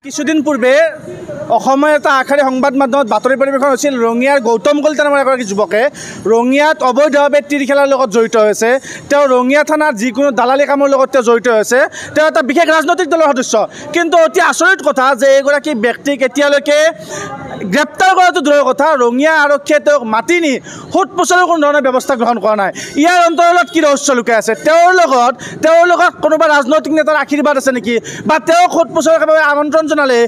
কিছুদিন পূৰ্বে অসমৰ এটা আগশাৰী সংবাদ মাধ্যমত বাতৰি পৰিৱেশন হৈছিল ৰঙিয়াৰ গৌতম কলিতা নামৰ এগৰাকী যুৱকে ৰঙিয়াত অবৈধভাৱে তীৰ খেলাৰ লগত জড়িত হৈছে। তেওঁ ৰঙিয়া থানাৰ যিকোনো দালালি কামৰ লগত তেওঁ জড়িত হৈছে। তেওঁ এটা বিশেষ ৰাজনৈতিক দলৰ সদস্য, কিন্তু অতি আচৰিত কথা যে এইগৰাকী ব্যক্তিক এতিয়ালৈকে গ্ৰেপ্তাৰ কৰাটো দূৰৰ কথা, ৰঙিয়া আৰক্ষীয়ে তেওঁক মাতি নি সোধ পোছৰ কোনো ধৰণৰ ব্যৱস্থা গ্ৰহণ কৰা নাই। ইয়াৰ অন্তৰালত কি ৰহস্য লুকাই আছে? তেওঁৰ লগত কোনোবা ৰাজনৈতিক নেতাৰ আশীৰ্বাদ আছে নেকি, বা তেওঁক সোধ পোছৰ বাবে আমন্ত্ৰণ জনালে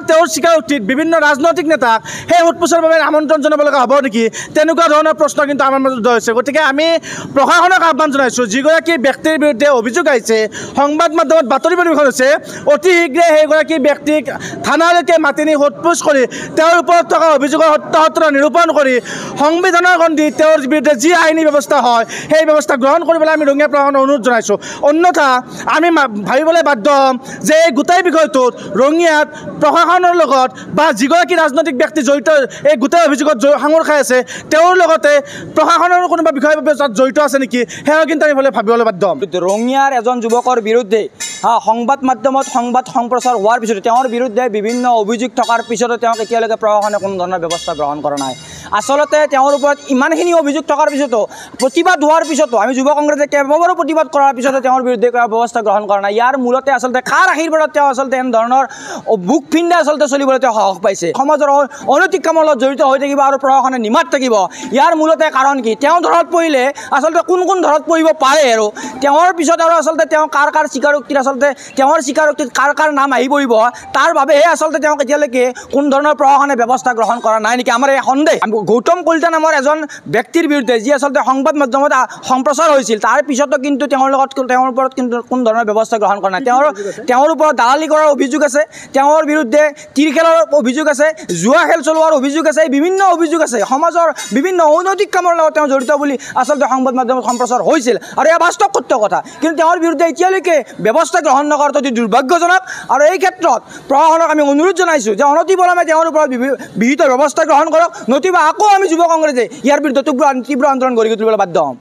তেওঁৰ স্বীকাৰোক্তিত বিভিন্ন ৰাজনৈতিক নেতাক সেই সোধ পোছৰ বাবে আমন্ত্ৰণ জনাব লগা হ'ব নেকি? তেনেকুৱা ধৰণৰ প্ৰশ্ন কিন্তু আমাৰ মাজত উদয় হৈছে। গতিকে আমি প্ৰশাসনক আহ্বান জনাইছোঁ, যিগৰাকী ব্যক্তিৰ বিৰুদ্ধে অভিযোগ আহিছে, সংবাদ মাধ্যমত বাতৰি পৰিৱেশন হৈছে, অতি শীঘ্ৰে সেইগৰাকী ব্যক্তিক থানালৈকে মাতি নি সোধ পোছ কৰি তেওঁৰ ওপৰত থকা অভিযোগৰ সত্যাসত্য নিৰূপণ কৰি সংবিধানৰ গণ্ডি তেওঁৰ বিৰুদ্ধে যি আইনী ব্যৱস্থা হয় সেই ব্যৱস্থা গ্ৰহণ কৰিবলৈ আমি ৰঙিয়া প্ৰশাসনক অনুৰোধ জনাইছোঁ। অন্যথা আমি ভাবিবলৈ বাধ্য হ'ম যে এই গোটেই বিষয়টোত ৰঙিয়াত প্ৰশাসনৰ লগত বা যিগৰাকী ৰাজনৈতিক ব্যক্তি জড়িত এই গোটেই অভিযোগত সাঙুৰ খাই আছে, তেওঁৰ লগতে প্ৰশাসনৰ কোনোবা বিষয়ৰ বাবে তাত জড়িত আছে নেকি, সেয়া কিন্তু আমি ভাবিবলৈ বাধ্য হ'ম। ৰঙিয়াৰ এজন যুৱকৰ বিৰুদ্ধে সংবাদ মাধ্যমত সংবাদ সম্প্ৰচাৰ হোৱাৰ পিছতে তেওঁৰ বিৰুদ্ধে বিভিন্ন অভিযোগ থকাৰ পিছতো তেওঁক এতিয়ালৈকে প্ৰশাসনে কোনো ধৰণৰ ব্যৱস্থা গ্ৰহণ কৰা নাই। আচলতে তেওঁৰ ওপৰত ইমানখিনি অভিযোগ থকাৰ পিছতো, প্ৰতিবাদ হোৱাৰ পিছতো, আমি যুৱ কংগ্ৰেছে কেইবাবাৰো প্ৰতিবাদ কৰাৰ পিছতো তেওঁৰ বিৰুদ্ধে ব্যৱস্থা গ্ৰহণ কৰা নাই। ইয়াৰ মূলতে আচলতে কাৰ আশীৰ্বাদত তেওঁ আচলতে এনেধৰণৰ বুক ফিন্দা আচলতে চলিবলৈ তেওঁ সাহস পাইছে? সমাজৰ অনৈতিক কামৰ লগত জড়িত হৈ থাকিব আৰু প্ৰশাসনে নিমাত থাকিব। ইয়াৰ মূলতে কাৰণ কি? তেওঁ ধৰত পৰিলে আচলতে কোন ধৰত পৰিব পাৰে, আৰু তেওঁৰ পিছত আৰু আচলতে তেওঁ কাৰ স্বীকাৰোক্তিত আচলতে তেওঁৰ স্বীকাৰোক্তিত কাৰ নাম আহি পৰিব, তাৰ বাবেহে আচলতে তেওঁক এতিয়ালৈকে কোনো ধৰণৰ প্ৰশাসনে ব্যৱস্থা গ্ৰহণ কৰা নাই নেকি, আমাৰ এই সন্দেহ। গৌতম কলিতা নামৰ এজন ব্যক্তিৰ বিৰুদ্ধে যি আচলতে সংবাদ মাধ্যমত সম্প্ৰচাৰ হৈছিল, তাৰ পিছতো কিন্তু তেওঁৰ ওপৰত কিন্তু কোনো ধৰণৰ ব্যৱস্থা গ্ৰহণ কৰা নাই। তেওঁৰ ওপৰত দালালি কৰাৰ অভিযোগ আছে, তেওঁৰ বিৰুদ্ধে তীৰ খেলৰ অভিযোগ আছে, জুৱা খেল চলোৱাৰ অভিযোগ আছে, বিভিন্ন অভিযোগ আছে। সমাজৰ বিভিন্ন অনৈতিক কামৰ লগত তেওঁ জড়িত বুলি আচলতে সংবাদ মাধ্যমত সম্প্ৰচাৰ হৈছিল, আৰু এয়া বাস্তৱ সত্য কথা। কিন্তু তেওঁৰ বিৰুদ্ধে এতিয়ালৈকে ব্যৱস্থা গ্ৰহণ নকৰাটো অতি দুৰ্ভাগ্যজনক, আৰু এই ক্ষেত্ৰত প্ৰশাসনক আমি অনুৰোধ জনাইছোঁ যে অনতিপলমে তেওঁৰ ওপৰত বিহিত ব্যৱস্থা গ্ৰহণ কৰক, নতুবা আকৌ আমি যুৱ কংগ্ৰেছে ইয়াৰ বিৰুদ্ধে তীব্ৰ আন্দোলন গঢ়ি তুলিবলৈ বাধ্য হ'ম।